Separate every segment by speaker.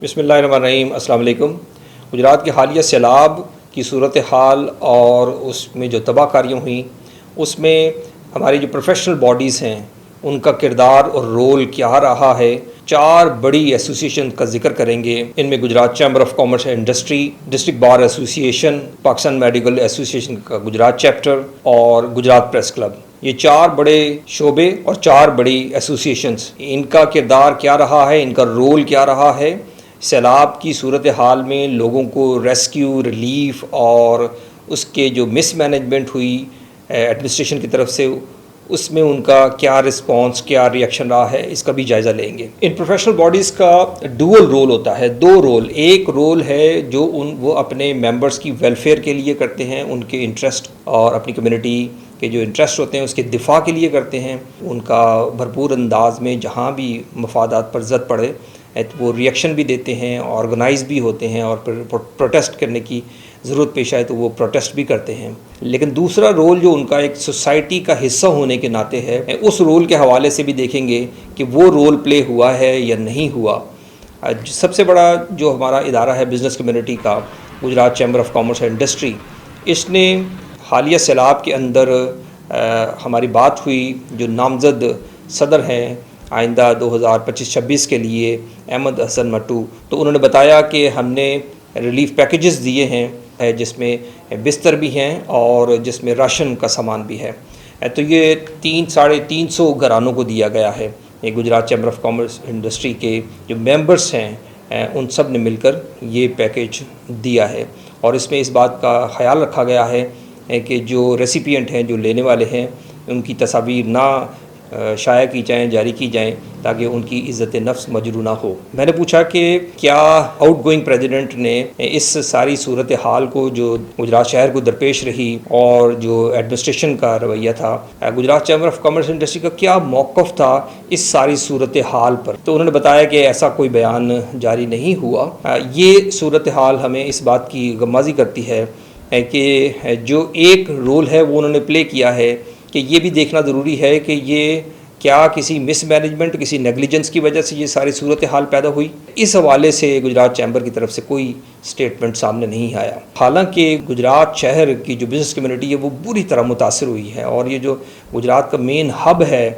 Speaker 1: بسم اللہ الرحمن الرحیم۔ السلام علیکم۔ گجرات کے حالیہ سیلاب کی صورتحال اور اس میں جو تباہ کاریاں ہوئیں اس میں ہماری جو پروفیشنل باڈیز ہیں ان کا کردار اور رول کیا رہا ہے، 4 بڑی ایسوسیشن کا ذکر کریں گے۔ ان میں Gujarat chamber of commerce and industry, district bar association, Pakistan medical association کا گجرات چیپٹر اور گجرات پریس کلب۔ یہ 4 بڑے شعبے اور 4 بڑی ایسوسیشنز، ان کا کردار کیا رہا ہے، ان کا رول کیا رہا ہے سیلاب کی صورتحال میں لوگوں کو ریسکیو، ریلیف اور اس کے جو مس مینجمنٹ ہوئی ایڈمنسٹریشن کی طرف سے، اس میں ان کا کیا رسپانس، کیا ریئیکشن رہا ہے، اس کا بھی جائزہ لیں گے۔ ان پروفیشنل باڈیز کا ڈوئل رول ہوتا ہے، 2 رول۔ ایک رول ہے جو وہ اپنے ممبرز کی ویلفیئر کے لیے کرتے ہیں، ان کے انٹرسٹ اور اپنی کمیونٹی کے جو انٹرسٹ ہوتے ہیں اس کے دفاع کے لیے کرتے ہیں۔ ان کا بھرپور انداز میں جہاں بھی مفادات پر زد پڑے وہ ریئیکشن بھی دیتے ہیں، آرگنائز بھی ہوتے ہیں، اور پھر پروٹیسٹ کرنے کی ضرورت پیش آئے تو وہ پروٹیسٹ بھی کرتے ہیں۔ لیکن دوسرا رول جو ان کا ایک سوسائٹی کا حصہ ہونے کے ناطے ہے، اس رول کے حوالے سے بھی دیکھیں گے کہ وہ رول پلے ہوا ہے یا نہیں ہوا۔ سب سے بڑا جو ہمارا ادارہ ہے بزنس کمیونٹی کا، Gujarat chamber of commerce and industry, اس نے حالیہ سیلاب کے اندر ہماری بات ہوئی جو نامزد صدر ہیں آئندہ 2025-26 کے لیے احمد حسن مٹو، تو انہوں نے بتایا کہ ہم نے ریلیف پیکیجز دیے ہیں جس میں بستر بھی ہیں اور جس میں راشن کا سامان بھی ہے۔ تو یہ 300-350 گھرانوں کو دیا گیا ہے۔ یہ Gujarat chamber of commerce industry کے جو ممبرس ہیں ان سب نے مل کر یہ پیکیج دیا ہے، اور اس میں اس بات کا خیال رکھا گیا ہے کہ جو ریسیپینٹ ہیں، جو لینے والے ہیں، ان کی تصاویر نہ شائع کی جائیں، جاری کی جائیں، تاکہ ان کی عزت نفس مجروح نہ ہو۔ میں نے پوچھا کہ کیا آؤٹ گوئنگ پریزیڈنٹ نے اس ساری صورتحال کو جو گجرات شہر کو درپیش رہی اور جو ایڈمنسٹریشن کا رویہ تھا، Gujarat chamber of commerce industry کا کیا موقف تھا اس ساری صورتحال پر، تو انہوں نے بتایا کہ ایسا کوئی بیان جاری نہیں ہوا۔ یہ صورتحال ہمیں اس بات کی غمازی کرتی ہے کہ جو ایک رول ہے وہ انہوں نے پلے کیا ہے کہ یہ بھی دیکھنا ضروری ہے کہ یہ کیا کسی مس مینجمنٹ، کسی نیگلیجنس کی وجہ سے یہ ساری صورتحال پیدا ہوئی۔ اس حوالے سے گجرات چیمبر کی طرف سے کوئی سٹیٹمنٹ سامنے نہیں آیا۔ حالانکہ گجرات شہر کی جو بزنس کمیونٹی ہے وہ بری طرح متاثر ہوئی ہے، اور یہ جو گجرات کا مین ہب ہے،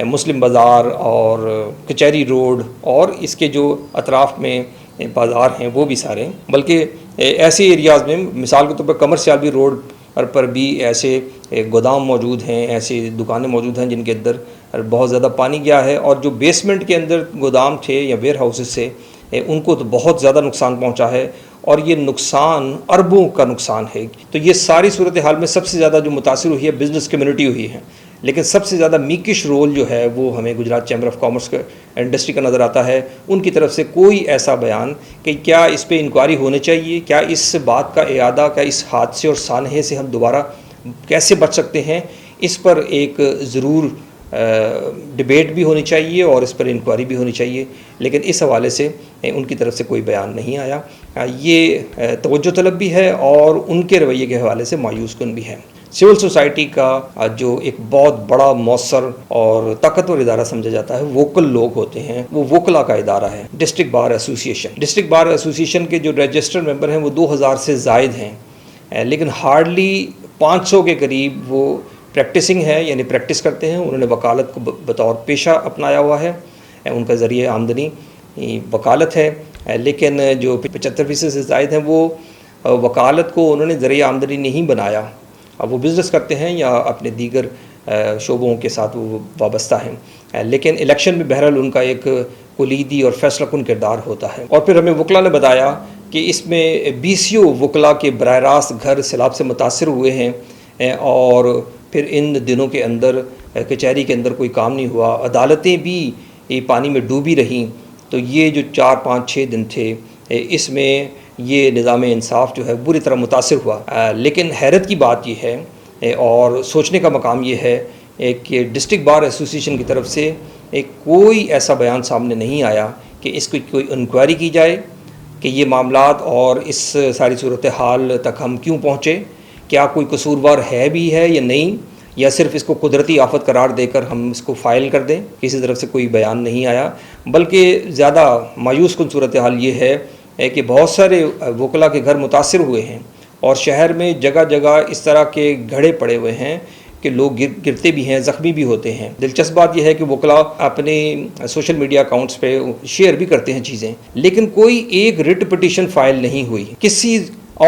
Speaker 1: مسلم بازار اور کچہری روڈ اور اس کے جو اطراف میں بازار ہیں وہ بھی سارے، بلکہ ایسے ایریاز میں مثال کے طور پر کمرشیال روڈ پر بھی ایسے گودام موجود ہیں، ایسے دکانیں موجود ہیں جن کے اندر بہت زیادہ پانی گیا ہے، اور جو بیسمنٹ کے اندر گودام تھے یا ویئر ہاؤسز سے ان کو تو بہت زیادہ نقصان پہنچا ہے، اور یہ نقصان اربوں کا نقصان ہے۔ تو یہ ساری صورتحال میں سب سے زیادہ جو متاثر ہوئی ہے بزنس کمیونٹی ہوئی ہے، لیکن سب سے زیادہ میکش رول جو ہے وہ ہمیں گجرات چیمبر آف کامرس کا انڈسٹری کا نظر آتا ہے۔ ان کی طرف سے کوئی ایسا بیان کہ کیا اس پہ انکوائری ہونے چاہیے، کیا اس بات کا اعادہ، کیا اس حادثے اور سانحے سے ہم دوبارہ کیسے بچ سکتے ہیں، اس پر ایک ضرور ڈبیٹ بھی ہونی چاہیے اور اس پر انکوائری بھی ہونی چاہیے، لیکن اس حوالے سے ان کی طرف سے کوئی بیان نہیں آیا۔ یہ توجہ طلب بھی ہے اور ان کے رویے کے حوالے سے مایوس کن بھی ہے۔ سول سوسائٹی کا جو ایک بہت بڑا مؤثر اور طاقتور ادارہ سمجھا جاتا ہے، ووکل لوگ ہوتے ہیں، وہ ووکلا کا ادارہ ہے district bar association. District bar association کے جو رجسٹرڈ ممبر ہیں وہ 2000 سے زائد ہیں، لیکن ہارڈلی 500 کے قریب وہ پریکٹسنگ ہے، یعنی پریکٹس کرتے ہیں۔ انہوں نے وکالت کو بطور پیشہ اپنایا ہوا ہے، ان کا ذریعہ آمدنی وکالت ہے، لیکن جو 75% سے زائد ہیں وہ وکالت کو انہوں نے ذریعہ آمدنی نہیں بنایا، اب وہ بزنس کرتے ہیں یا اپنے دیگر شعبوں کے ساتھ وہ وابستہ ہیں، لیکن الیکشن میں بہرحال ان کا ایک کلیدی اور فیصلہ کن کردار ہوتا ہے۔ اور پھر ہمیں وکلا نے بتایا کہ اس میں 20 وکلا کے براہ راست گھر سیلاب سے متاثر ہوئے ہیں، اور پھر ان دنوں کے اندر کچہری کے اندر کوئی کام نہیں ہوا، عدالتیں بھی پانی میں ڈوبی رہیں۔ تو یہ جو 4-5-6 دن تھے، اس میں یہ نظام انصاف جو ہے بری طرح متاثر ہوا۔ لیکن حیرت کی بات یہ ہے اور سوچنے کا مقام یہ ہے کہ ڈسٹرکٹ بار ایسوسیشن کی طرف سے کوئی ایسا بیان سامنے نہیں آیا کہ اس کی کوئی انکوائری کی جائے کہ یہ معاملات اور اس ساری صورتحال تک ہم کیوں پہنچے، کیا کوئی قصوروار ہے بھی ہے یا نہیں، یا صرف اس کو قدرتی آفت قرار دے کر ہم اس کو فائل کر دیں. کسی طرف سے کوئی بیان نہیں آیا، بلکہ زیادہ مایوس کن صورتحال یہ ہے کہ بہت سارے وکلاء کے گھر متاثر ہوئے ہیں اور شہر میں جگہ جگہ اس طرح کے گھڑے پڑے ہوئے ہیں کہ لوگ گرتے بھی ہیں، زخمی بھی ہوتے ہیں. دلچسپ بات یہ ہے کہ وکلاء اپنے سوشل میڈیا اکاؤنٹس پہ شیئر بھی کرتے ہیں چیزیں، لیکن کوئی ایک رٹ پٹیشن فائل نہیں ہوئی. کسی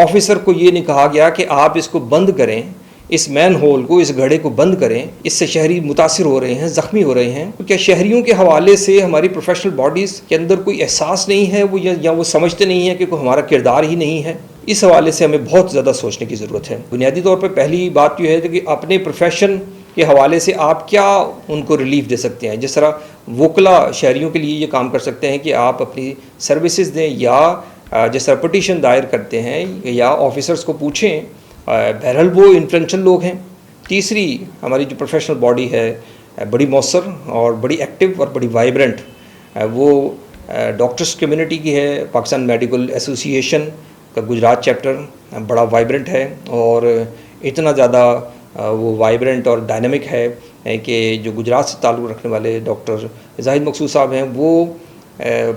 Speaker 1: آفیسر کو یہ نہیں کہا گیا کہ آپ اس کو بند کریں، اس مین ہول کو، اس گھڑے کو بند کریں، اس سے شہری متاثر ہو رہے ہیں، زخمی ہو رہے ہیں. کیا شہریوں کے حوالے سے ہماری پروفیشنل باڈیز کے اندر کوئی احساس نہیں ہے، وہ یا وہ سمجھتے نہیں ہیں کہ کوئی ہمارا کردار ہی نہیں ہے؟ اس حوالے سے ہمیں بہت زیادہ سوچنے کی ضرورت ہے. بنیادی طور پہ پہلی بات یہ ہے کہ اپنے پروفیشن کے حوالے سے آپ کیا ان کو ریلیف دے سکتے ہیں. جس طرح وکلاء شہریوں کے لیے یہ کام کر سکتے ہیں کہ آپ اپنی سروسز دیں، یا جس طرح پٹیشن دائر کرتے ہیں، یا آفیسرز کو پوچھیں. بہرحال وہ انفلوئنشل لوگ ہیں. تیسری ہماری جو پروفیشنل باڈی ہے بڑی مؤثر اور بڑی ایکٹیو اور بڑی وائبرنٹ، وہ ڈاکٹرس کمیونٹی کی ہے. پاکستان میڈیکل ایسوسی ایشن کا گجرات چیپٹر بڑا وائبرنٹ ہے، اور اتنا زیادہ وہ وائبرنٹ اور ڈائنامک ہے کہ جو گجرات سے تعلق رکھنے والے ڈاکٹر زاہد مقصود صاحب ہیں، وہ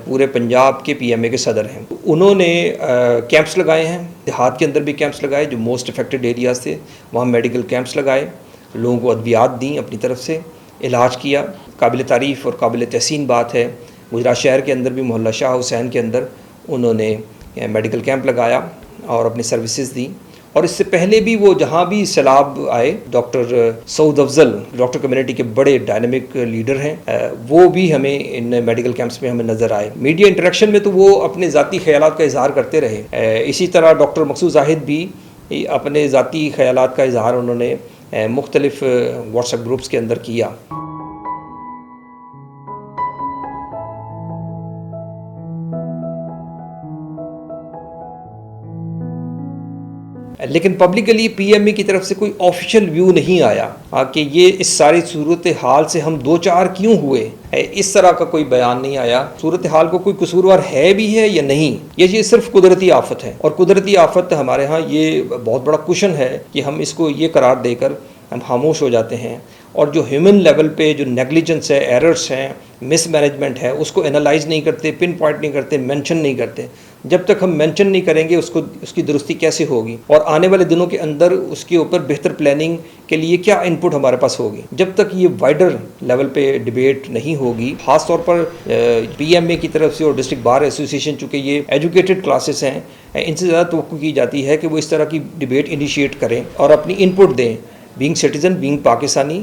Speaker 1: پورے پنجاب کے پی ایم اے کے صدر ہیں. انہوں نے کیمپس لگائے ہیں، دیہات کے اندر بھی کیمپس لگائے، جو موسٹ افیکٹڈ ایریاز تھے وہاں میڈیکل کیمپس لگائے، لوگوں کو ادویات دیں، اپنی طرف سے علاج کیا. قابل تعریف اور قابل تحسین بات ہے، گجرات شہر کے اندر بھی محلہ شاہ حسین کے اندر انہوں نے میڈیکل کیمپ لگایا اور اپنی سروسز دیں. اور اس سے پہلے بھی وہ جہاں بھی سیلاب آئے، ڈاکٹر سعود افضل ڈاکٹر کمیونٹی کے بڑے ڈائنامک لیڈر ہیں، وہ بھی ہمیں ان میڈیکل کیمپس میں ہمیں نظر آئے. میڈیا انٹریکشن میں تو وہ اپنے ذاتی خیالات کا اظہار کرتے رہے. اسی طرح ڈاکٹر مقصود زاہد بھی اپنے ذاتی خیالات کا اظہار انہوں نے مختلف واٹس ایپ گروپس کے اندر کیا. لیکن پبلکلی پی ایم اے کی طرف سے کوئی آفیشیل ویو نہیں آیا کہ یہ اس ساری صورتحال سے ہم دو چار کیوں ہوئے. اس طرح کا کوئی بیان نہیں آیا. صورتحال کو کوئی قصوروار ہے بھی ہے یا نہیں، یہ صرف قدرتی آفت ہے، اور قدرتی آفت ہمارے ہاں یہ بہت بڑا کوشن ہے کہ ہم اس کو یہ قرار دے کر ہم خاموش ہو جاتے ہیں. اور جو ہیومن لیول پہ جو نیگلیجنس ہے، ایررز ہیں، مس مینجمنٹ ہے، اس کو انالائز نہیں کرتے، پن پوائنٹ نہیں کرتے، مینشن نہیں کرتے. جب تک ہم مینشن نہیں کریں گے اس کی درستی کیسے ہوگی، اور آنے والے دنوں کے اندر اس کے اوپر بہتر پلاننگ کے لیے کیا ان پٹ ہمارے پاس ہوگی. جب تک یہ وائڈر لیول پہ ڈبیٹ نہیں ہوگی، خاص طور پر پی ایم اے کی طرف سے اور ڈسٹرکٹ بار ایسوسی ایشن، چونکہ یہ ایجوکیٹڈ کلاسز ہیں، ان سے زیادہ توقع کی جاتی ہے کہ وہ اس طرح کی ڈبیٹ انیشیٹ کریں اور اپنی ان پٹ دیں. بینگ سٹیزن، بینگ پاکستانی،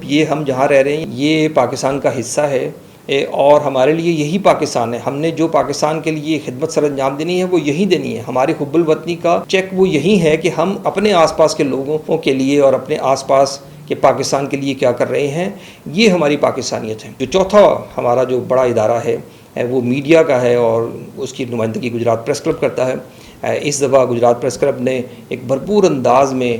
Speaker 1: یہ ہم جہاں رہ رہے ہیں یہ پاکستان کا حصہ ہے، اور ہمارے لیے یہی پاکستان ہے. ہم نے جو پاکستان کے لیے خدمت سر انجام دینی ہے وہ یہی دینی ہے. ہماری حب الوطنی کا چیک وہ یہی ہے کہ ہم اپنے آس پاس کے لوگوں کے لیے اور اپنے آس پاس کے پاکستان کے لیے کیا کر رہے ہیں. یہ ہماری پاکستانیت ہے. جو چوتھا ہمارا جو بڑا ادارہ ہے وہ میڈیا کا ہے، اور اس کی نمائندگی گجرات پریس کلب کرتا ہے. اس دفعہ گجرات پریس کلب نے ایک بھرپور انداز میں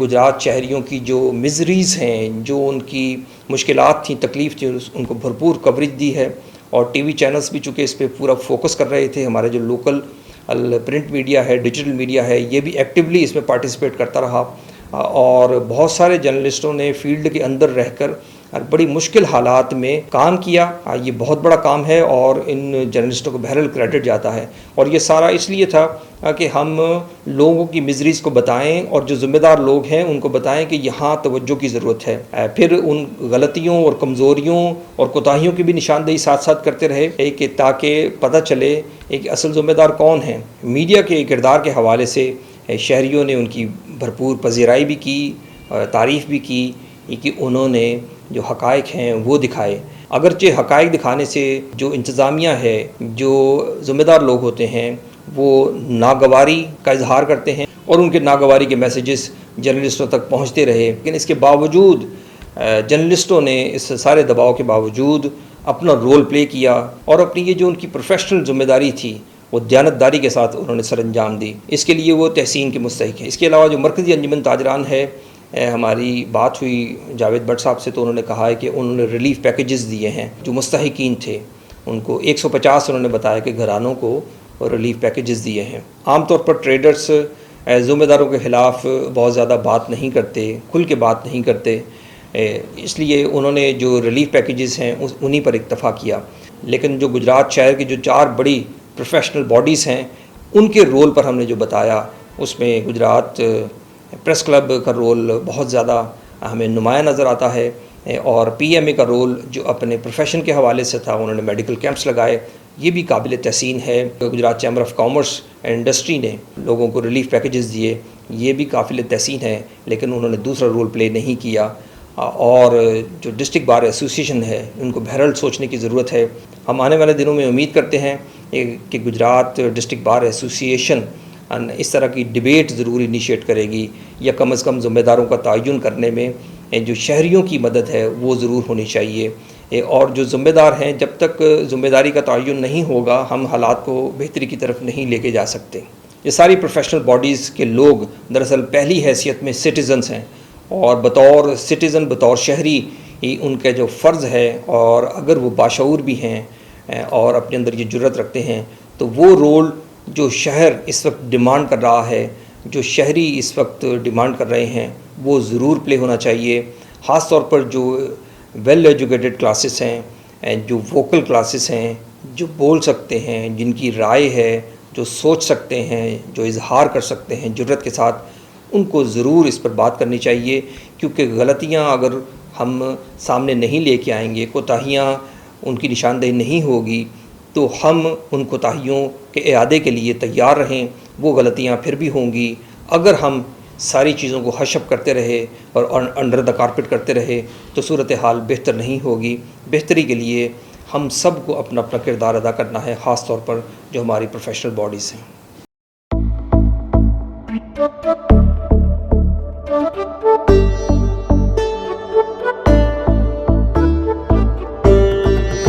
Speaker 1: گجرات شہریوں کی جو مزریز ہیں، جو ان کی مشکلات تھیں، تکلیف تھی، ان کو بھرپور کوریج دی ہے. اور ٹی وی چینلز بھی چونکہ اس پہ پورا فوکس کر رہے تھے. ہمارے جو لوکل پرنٹ میڈیا ہے، ڈیجیٹل میڈیا ہے، یہ بھی ایکٹیولی اس میں پارٹیسپیٹ کرتا رہا. اور بہت سارے جرنلسٹوں نے فیلڈ کے اندر رہ کر بڑی مشکل حالات میں کام کیا. یہ بہت بڑا کام ہے اور ان جرنلسٹوں کو بہرحال کریڈٹ جاتا ہے. اور یہ سارا اس لیے تھا کہ ہم لوگوں کی مزریز کو بتائیں، اور جو ذمہ دار لوگ ہیں ان کو بتائیں کہ یہاں توجہ کی ضرورت ہے. پھر ان غلطیوں اور کمزوریوں اور کوتاہیوں کی بھی نشاندہی ساتھ ساتھ کرتے رہے کہ تاکہ پتہ چلے کہ اصل ذمہ دار کون ہیں. میڈیا کے کردار کے حوالے سے شہریوں نے ان کی بھرپور پذیرائی بھی کی، تعریف بھی کی کہ انہوں نے جو حقائق ہیں وہ دکھائے. اگرچہ حقائق دکھانے سے جو انتظامیہ ہے، جو ذمہ دار لوگ ہوتے ہیں، وہ ناگواری کا اظہار کرتے ہیں اور ان کے ناگواری کے میسیجز جرنلسٹوں تک پہنچتے رہے. لیکن اس کے باوجود جرنلسٹوں نے اس سارے دباؤ کے باوجود اپنا رول پلے کیا، اور اپنی یہ جو ان کی پروفیشنل ذمہ داری تھی وہ دیانتداری کے ساتھ انہوں نے سر انجام دی. اس کے لیے وہ تحسین کے مستحق ہیں. اس کے علاوہ جو مرکزی انجمن تاجران ہے، ہماری بات ہوئی جاوید بٹ صاحب سے، تو انہوں نے کہا ہے کہ انہوں نے ریلیف پیکیجز دیے ہیں. جو مستحقین تھے ان کو 150 انہوں نے بتایا کہ گھرانوں کو ریلیف پیکیجز دیے ہیں. عام طور پر ٹریڈرز ذمہ داروں کے خلاف بہت زیادہ بات نہیں کرتے، کھل کے بات نہیں کرتے، اس لیے انہوں نے جو ریلیف پیکیجز ہیں انہی پر اکتفا کیا۔ لیکن جو گجرات شہر کی جو 4 بڑی پروفیشنل باڈیز ہیں ان کے رول پر ہم نے جو بتایا، اس میں گجرات پریس کلب کا رول بہت زیادہ ہمیں نمایاں نظر آتا ہے، اور پی ایم اے کا رول جو اپنے پروفیشن کے حوالے سے تھا، انہوں نے میڈیکل کیمپس لگائے، یہ بھی قابل تحسین ہے۔ Gujarat chamber of commerce and industry نے لوگوں کو ریلیف پیکیجز دیے، یہ بھی قابل تحسین ہے، لیکن انہوں نے دوسرا رول پلے نہیں کیا۔ اور جو ڈسٹرکٹ بار ایسوسیشن ہے ان کو بہرحال سوچنے کی ضرورت ہے۔ ہم آنے والے دنوں میں امید کرتے ہیں کہ گجرات ڈسٹرکٹ بار ایسوسیشن اس طرح کی ڈیبیٹ ضرور انیشیٹ کرے گی، یا کم از کم ذمہ داروں کا تعین کرنے میں جو شہریوں کی مدد ہے وہ ضرور ہونی چاہیے، اور جو ذمہ دار ہیں جب تک ذمہ داری کا تعین نہیں ہوگا ہم حالات کو بہتری کی طرف نہیں لے کے جا سکتے۔ یہ ساری پروفیشنل باڈیز کے لوگ دراصل پہلی حیثیت میں سٹیزنز ہیں، اور بطور سٹیزن، بطور شہری ان کا جو فرض ہے، اور اگر وہ باشعور بھی ہیں اور اپنے اندر یہ جرات رکھتے ہیں تو وہ رول جو شہر اس وقت ڈیمانڈ کر رہا ہے، جو شہری اس وقت ڈیمانڈ کر رہے ہیں، وہ ضرور پلے ہونا چاہیے۔ خاص طور پر جو ویل ایجوکیٹڈ کلاسز ہیں، جو ووکل کلاسز ہیں، جو بول سکتے ہیں، جن کی رائے ہے، جو سوچ سکتے ہیں، جو اظہار کر سکتے ہیں جرات کے ساتھ، ان کو ضرور اس پر بات کرنی چاہیے، کیونکہ غلطیاں اگر ہم سامنے نہیں لے کے آئیں گے، کوتاہیاں ان کی نشاندہی نہیں ہوگی، تو ہم ان کوتاہیوں کے اعادے کے لیے تیار رہیں۔ وہ غلطیاں پھر بھی ہوں گی۔ اگر ہم ساری چیزوں کو حش اپ کرتے رہے اور انڈر دا کارپیٹ کرتے رہے تو صورتحال بہتر نہیں ہوگی۔ بہتری کے لیے ہم سب کو اپنا اپنا کردار ادا کرنا ہے، خاص طور پر جو ہماری پروفیشنل باڈیز ہیں۔